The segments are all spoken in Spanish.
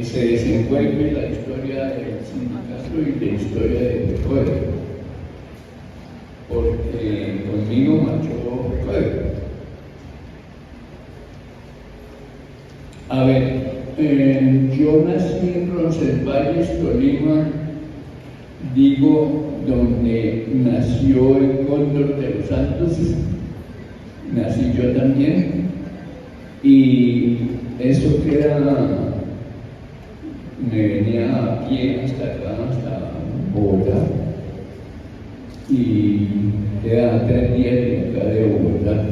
se desenvuelve la historia del sindicato y la historia de Pecoe, porque conmigo marchó Pecoe. A ver, yo nací en Roncesvalles, Tolima, digo, donde nació el Cóndor de los Santos, nací yo también, y eso queda, me venía a pie hasta acá, hasta Bogotá, y queda 3 días de acá de Bogotá.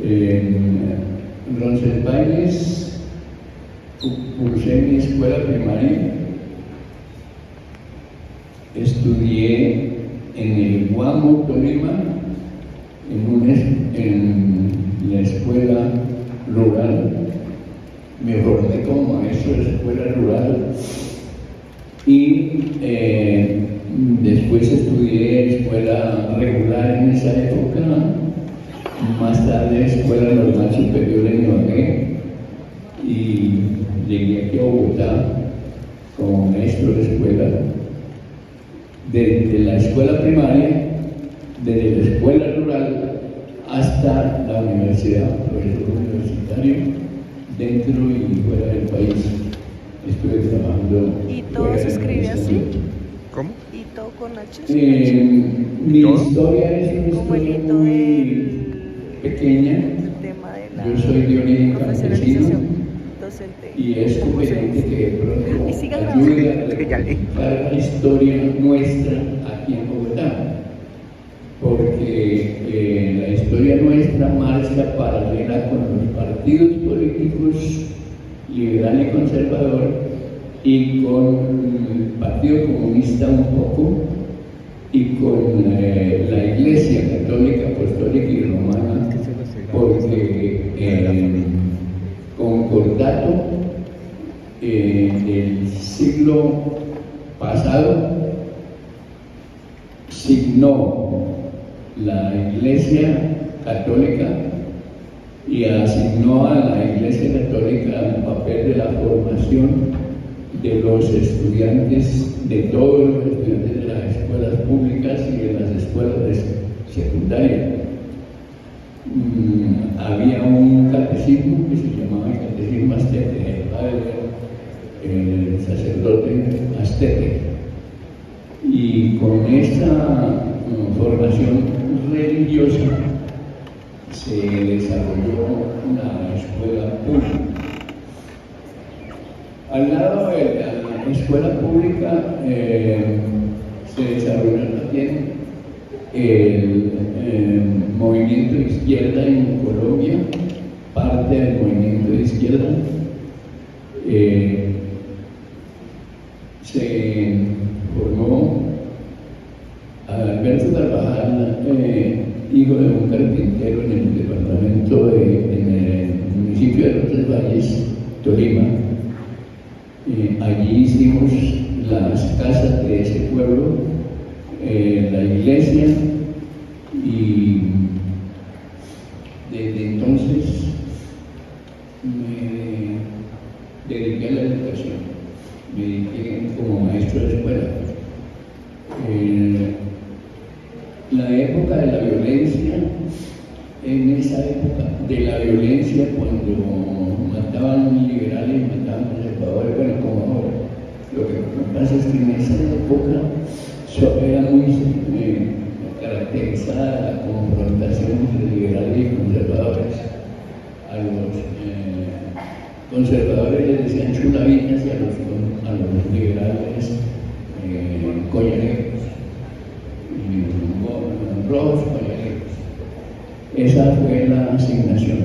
En Roncesvalles cursé mi escuela primaria, estudié en el Guamo, Tolima, en la escuela rural. Me formé como maestro de escuela rural y después estudié escuela regular en esa época, más tarde escuela normal superior en Ibagué, y llegué aquí a Bogotá como maestro de escuela. Desde la escuela primaria, desde la escuela rural hasta la universidad, profesor universitario, dentro y fuera del país. Estuve trabajando. ¿Y todo se escribe así? ¿Cómo? ¿Y todo con H? Mi historia es una Como el historia hito muy del pequeña. tema de la Yo soy de origen campesino profesionalización docente. y es ¿Cómo se conveniente dice? que de pronto Y siga ayude a grabando. Ya leí. recontar la historia nuestra aquí en Bogotá, porque la historia nuestra marcha paralela con los partidos políticos liberal y conservador y con el Partido Comunista un poco y con la Iglesia Católica, Apostólica y Romana, porque concordato del siglo pasado signó la Iglesia Católica y asignó a la Iglesia Católica el papel de la formación de los estudiantes, de todos los estudiantes de las escuelas públicas y de las escuelas secundarias. Había un catecismo que se llamaba el Catecismo Astete, el padre, el sacerdote Astete, y con esta formación religiosa se desarrolló una escuela pública. Al lado de la escuela pública se desarrolló también el movimiento de izquierda en Colombia, parte del movimiento de izquierda. Se formó Alberto Carvajal, hijo de un carpintero en el departamento, en el municipio de Roncesvalles, Tolima. Allí hicimos las casas de ese pueblo, la iglesia, y desde entonces me dediqué a la educación, me dediqué como maestro de escuela. La época de la violencia, en esa época de la violencia, cuando mataban liberales y mataban conservadores, bueno, como ahora, lo que pasa es que en esa época era muy caracterizada la confrontación entre liberales y conservadores. A los conservadores les decían chulavinas y a los liberales collaneros, rojos collaneros. Esa fue la asignación.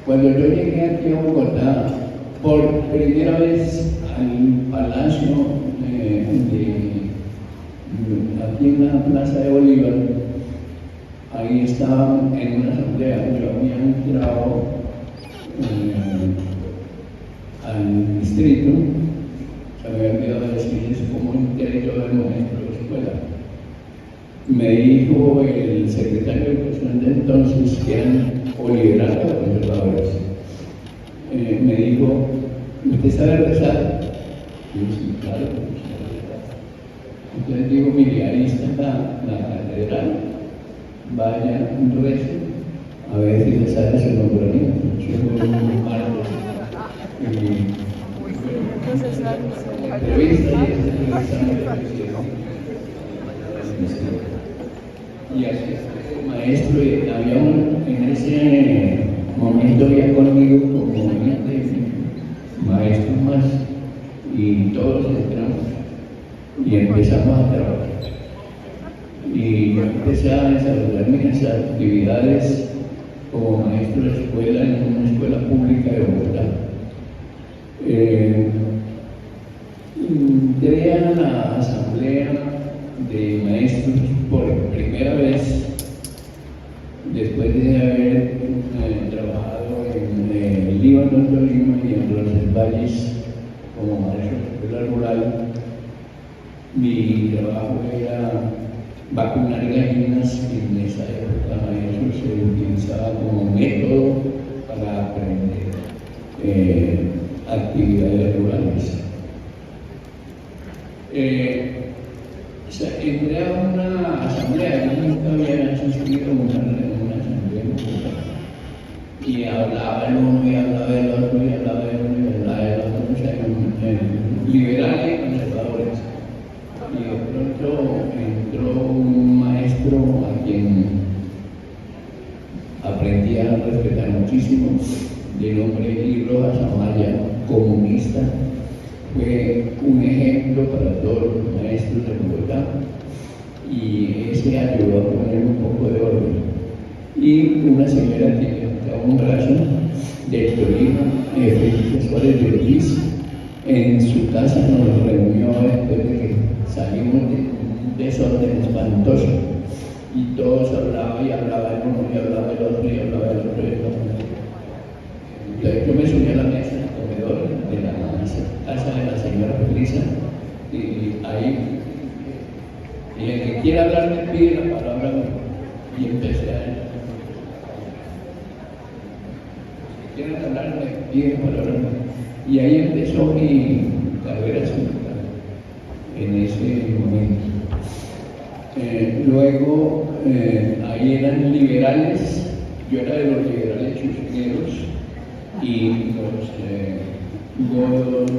Cuando yo llegué aquí a Bogotá, por primera vez al Palacio aquí en la Plaza de Bolívar, ahí estaban en una asamblea, yo había entrado al distrito, se me había olvidado decirles cómo entré yo de maestro de escuela. Me dijo el secretario de educación de entonces, que eran o liberales o conservadores, me dijo: usted sabe rezar. Y yo, sí, claro, yo sé rezar. Entonces digo, mire, ahí está la catedral, vaya, rece, a ver si le sale su nombramiento. Yo soy un martes. Entonces, Entrevista y ese y así maestro, había en ese momento había conmigo como 20 maestros más y todos entramos y empezamos a trabajar. Y yo empecé a desarrollar mis actividades como maestro de escuela en una escuela pública de Bogotá. Entré a la asamblea de maestros por primera vez después de haber trabajado en el Líbano, Tolima y en Roncesvalles como maestro de escuela rural. Mi trabajo era vacunar gallinas. En esa época eso se utilizaba como método para aprender actividades rurales. Entré a una asamblea, yo nunca había asistido a una asamblea en Bogotá. Y hablaba el uno y hablaba el otro y hablaba el uno y hablaba el otro, o sea, liberales y conservadores. Y de pronto entró un maestro a quien aprendí a respetar muchísimo, de nombre Eli Rojas Amaya, comunista. Fue un ejemplo para todos los maestros de Bogotá y ese ayudó a poner un poco de orden. Y una señora que levantaba un brazo del Tolima, Felipe Suárez de Ortiz, en su casa nos reunió después de que salimos de un desorden espantoso y todos hablaban y hablaba el uno y hablaba el otro y hablaba el otro y el otro. Entonces yo me subí a la mesa del comedor de la casa de la señora Felisa y ahí, y el que quiera hablar me pide la palabra y empecé a si quieren hablar me piden la palabra y ahí empezó mi carrera sindical en ese momento. Luego ahí eran liberales, yo era de los liberales chusqueros y los godos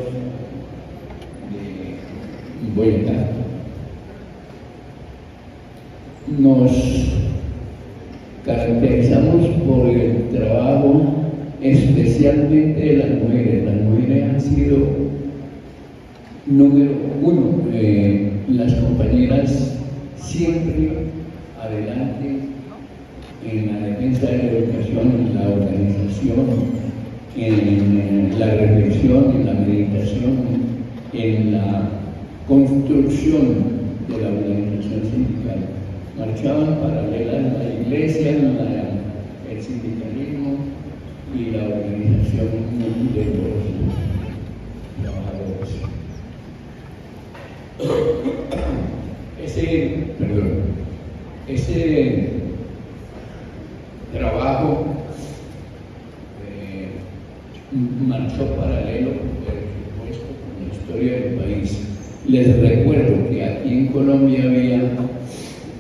de Boyacá. Nos caracterizamos por el trabajo especialmente de las mujeres. Las mujeres han sido número uno, las compañeras siempre adelante en la defensa de la educación, en la organización, en la reflexión, en la meditación, en la construcción de la organización sindical. Marchaban paralelas a la iglesia, el sindicalismo y la organización de los trabajadores. Ese trabajo marchó paralelo, por supuesto, con la historia del país. Les recuerdo que aquí en Colombia había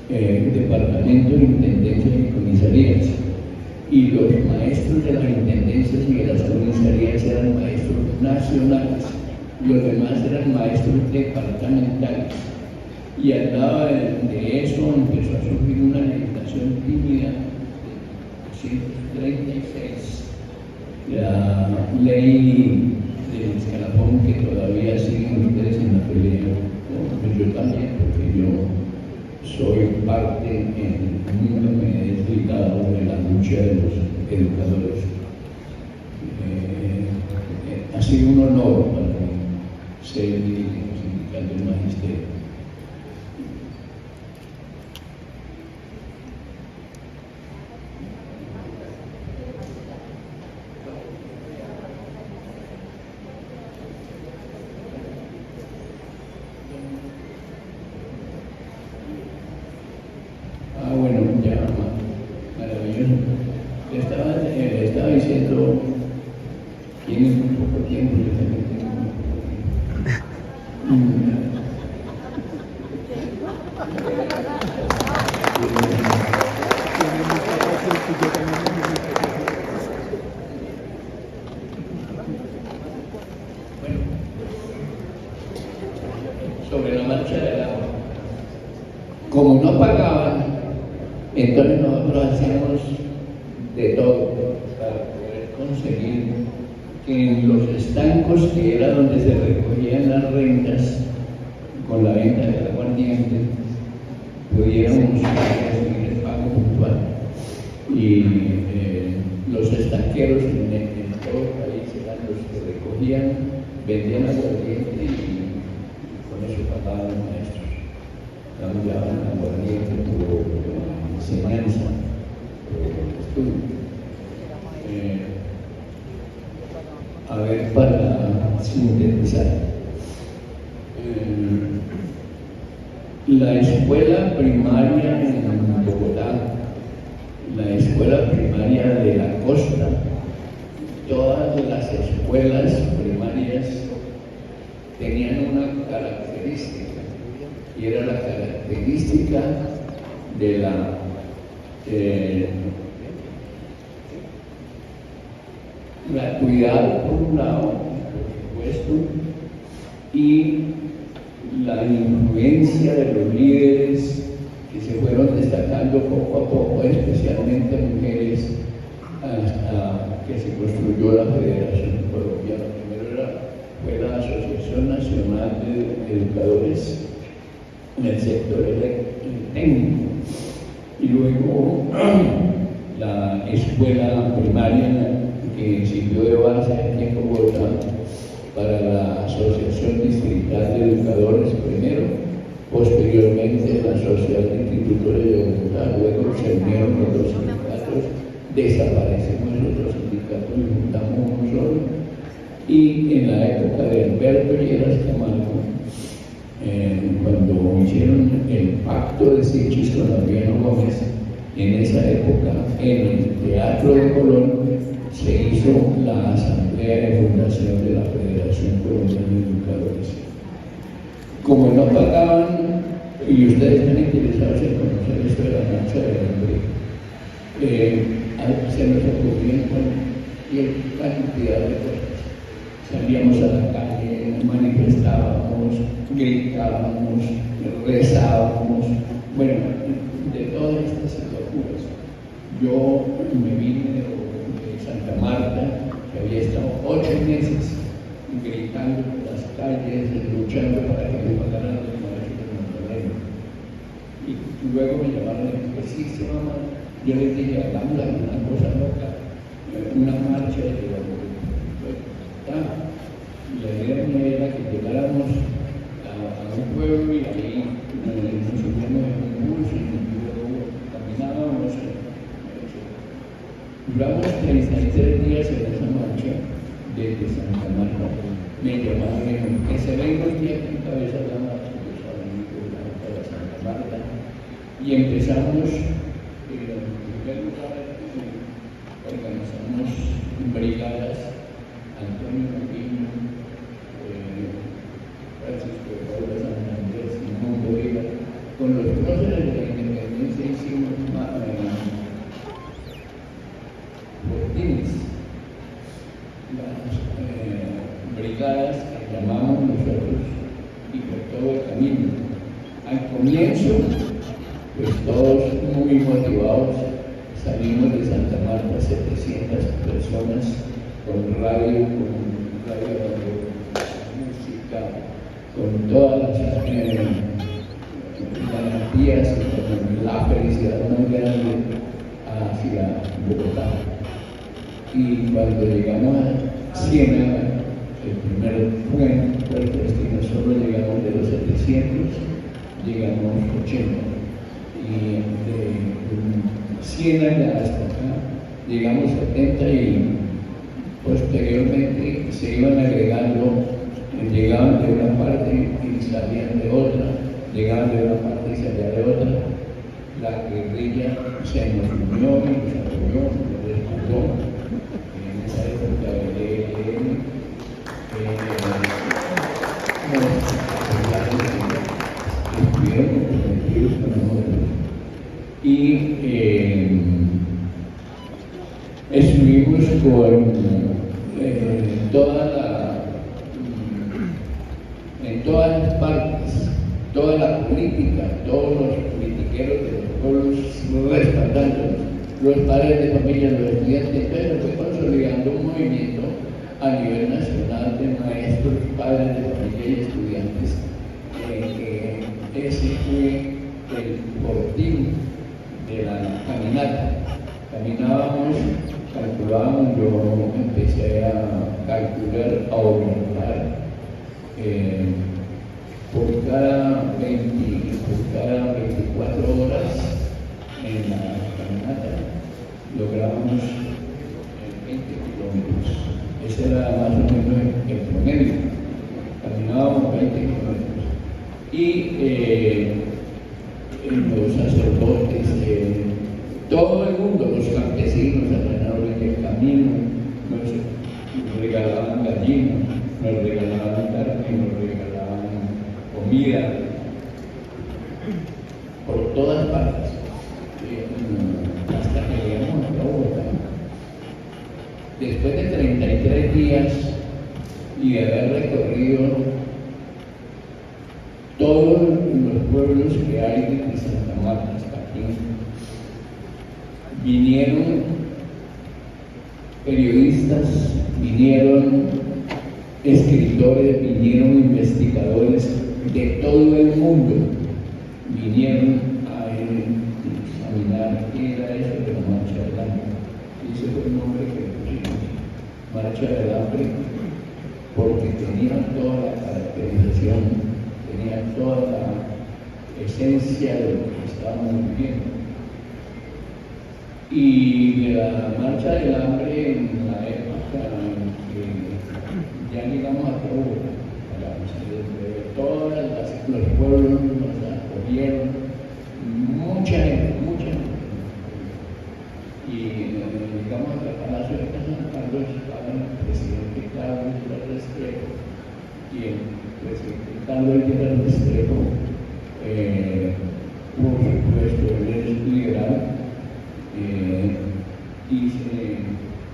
departamentos, intendencias y comisarías, y los maestros de las intendencias y de las comisarías eran maestros nacionales, los demás eran maestros departamentales. Y al lado de eso empezó a surgir una legislación tímida de 1936, la ley del escalafón que todavía siguen ustedes en la pelea. Pues yo también, porque yo soy parte, nunca me he desligado de la lucha de los educadores. Ha sido un honor para mí ser dirigente sindical del magisterio. Bueno, ya, maravilloso. Le estaba diciendo, tiene muy poco tiempo, yo también tengo sobre la marcha del agua. Como no pagaban, entonces nosotros hacíamos de todo para poder conseguir que en los estancos, que era donde se recogían las rentas con la venta del aguardiente, pudiéramos recibir el pago puntual. Y los estanqueros en todo el país eran los que recogían, vendían aguardiente y con eso pagaban los maestros. Cambiaban aguardiente por enseñanza, por estudio. A ver, para sintetizar. La escuela primaria en Bogotá, la escuela primaria de la costa, todas las escuelas primarias tenían una característica, y era la característica de la gratuidad por un lado, por supuesto, y la influencia de los líderes que se fueron destacando poco a poco, especialmente mujeres, hasta que se construyó la Federación Colombiana. Primero fue la Asociación Nacional de Educadores en el sector técnico, y luego la escuela primaria que sirvió de base aquí en Bogotá para la Asociación Distrital de Educadores primero, posteriormente la Sociedad de Institutores de Bogotá, luego se unieron los dos sindicatos, desaparecimos los otros sindicatos y juntamos uno solo. Y en la época de Alberto Lleras Camargo, cuando hicieron el pacto de Sichis con Adriano Gómez, en esa época, en el Teatro de Colón, se hizo la asamblea de fundación de la Federación Colombiana de Educadores. Como no pagaban, y ustedes están interesados en conocer esto de la marcha del hambre, se nos ocurrían cualquier cantidad de cosas. Salíamos a la calle, manifestábamos, gritábamos, rezábamos, bueno, de todas estas locuras. Yo me vine de Santa Marta, que había estado 8 meses gritando por las calles, luchando para que me pagaran los maestros de Monterrey. Y luego me llamaron y me dijeron, sí, mamá. Yo les dije, hagamos una cosa loca, una marcha de la La idea era que llegáramos a un pueblo y ahí nos subíamos en un bus y luego caminábamos. Duramos 33 días en esa marcha desde Santa Marta. Me llamaron y me dijeron que se venga el día que encabeza la marcha, yo estaba en de Santa Marta, y empezamos en primer lugar, organizamos brigadas. Antonio Camino, Francisco de Paula Santander, Simón Bolívar. Con los próceres de la independencia hicimos botines, las brigadas que llamamos nosotros y por todo el camino. Al comienzo, pues todos muy motivados, salimos de Santa Marta 700 personas con radio, música, con todas las garantías y con la felicidad más grande hacia Bogotá. Y cuando llegamos a Ciénaga, el primer puerto destino, solo llegamos de los 700, llegamos 80. Y de Ciénaga hasta acá llegamos 70 y posteriormente se iban agregando, llegaban de una parte y salían de otra, llegaban de una parte y salían de otra. La guerrilla se nos unió y nos apoyó, nos respaldó. En esa época del ELN, estuvieron comprometidos con nosotros. Y estuvimos con toda en todas las partes, toda la política, todos los politiqueros de los pueblos respaldándolos, los padres de familia, los estudiantes. Entonces se fue consolidando un movimiento a nivel nacional de maestros, padres de familia y estudiantes. Ese fue el fortín de la caminata. Caminábamos, calculábamos, yo empecé a calcular, a orientar por cada 24 horas en la caminata lográbamos 20 kilómetros. Ese era más o menos el promedio. Caminábamos 20 kilómetros. Y los sacerdotes, todo el mundo, los campesinos alrededor del camino, nos regalaban gallinas, nos regalaban carne, nos regalaban comida, por todas partes, hasta que llegamos a Bogotá. Después de 33 días y de haber recorrido todos los pueblos que hay de Santa Marta hasta aquí, vinieron periodistas, vinieron escritores, vinieron investigadores de todo el mundo, vinieron a examinar qué era eso de la marcha del hambre. Y ese fue el nombre que pusimos, marcha del hambre, porque tenía toda la caracterización, tenía toda la esencia de lo que estábamos viviendo. Y de la marcha del hambre en la época en que ya llegamos a Bogotá, de todos los pueblos nos acogieron, mucha gente. Y llegamos al Palacio de San Carlos, estaba el presidente Carlos Restrepo, y el presidente Carlos Restrepo, por supuesto, él es liberal, y se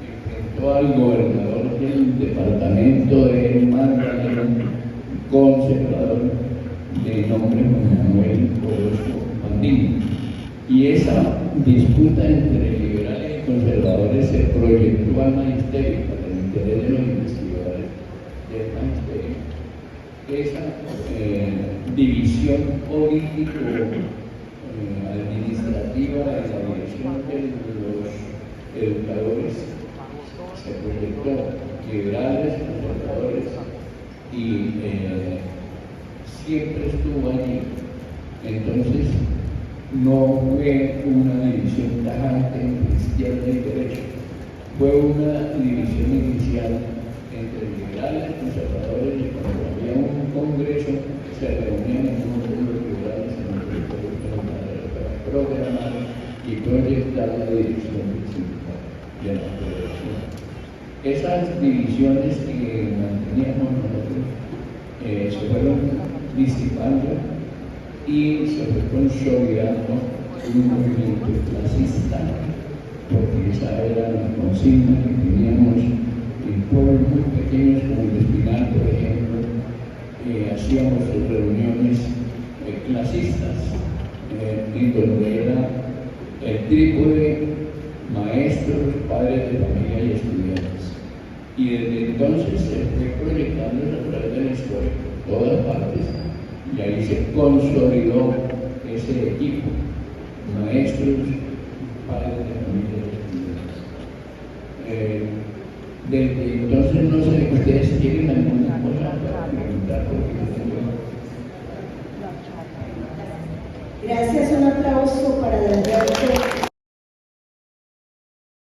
enfrentó al gobernador del departamento de Magdalena, conservador de nombre Manuel Orozco Pandini. Y esa disputa entre liberales y conservadores se proyectó al magisterio para el interés de los investigadores del magisterio. Esa división político administrativa de la dirección de los educadores se proyectó liberales, conservadores, y siempre estuvo allí. Entonces no fue una división tajante entre izquierda y derecha, fue una división inicial entre liberales, conservadores, y cuando había un congreso se reunían en uno de los liberales en el territorio para programar y proyectar la dirección principal de la federación. Esas divisiones que manteníamos nosotros se fueron disipando y se fue consolidando un movimiento clasista, porque esa era la consigna que teníamos en pueblos muy pequeños como el Espinal, por ejemplo. Hacíamos reuniones clasistas, en donde era el trípode maestros, padres de familia y estudiantes. Y desde entonces se fue proyectando a través de la historia, por todas partes, y ahí se consolidó ese equipo, maestros, padres de familia y estudiantes. Desde entonces, no sé, ¿ustedes quieren alguna cosa para preguntar? Gracias, un aplauso para Alberto.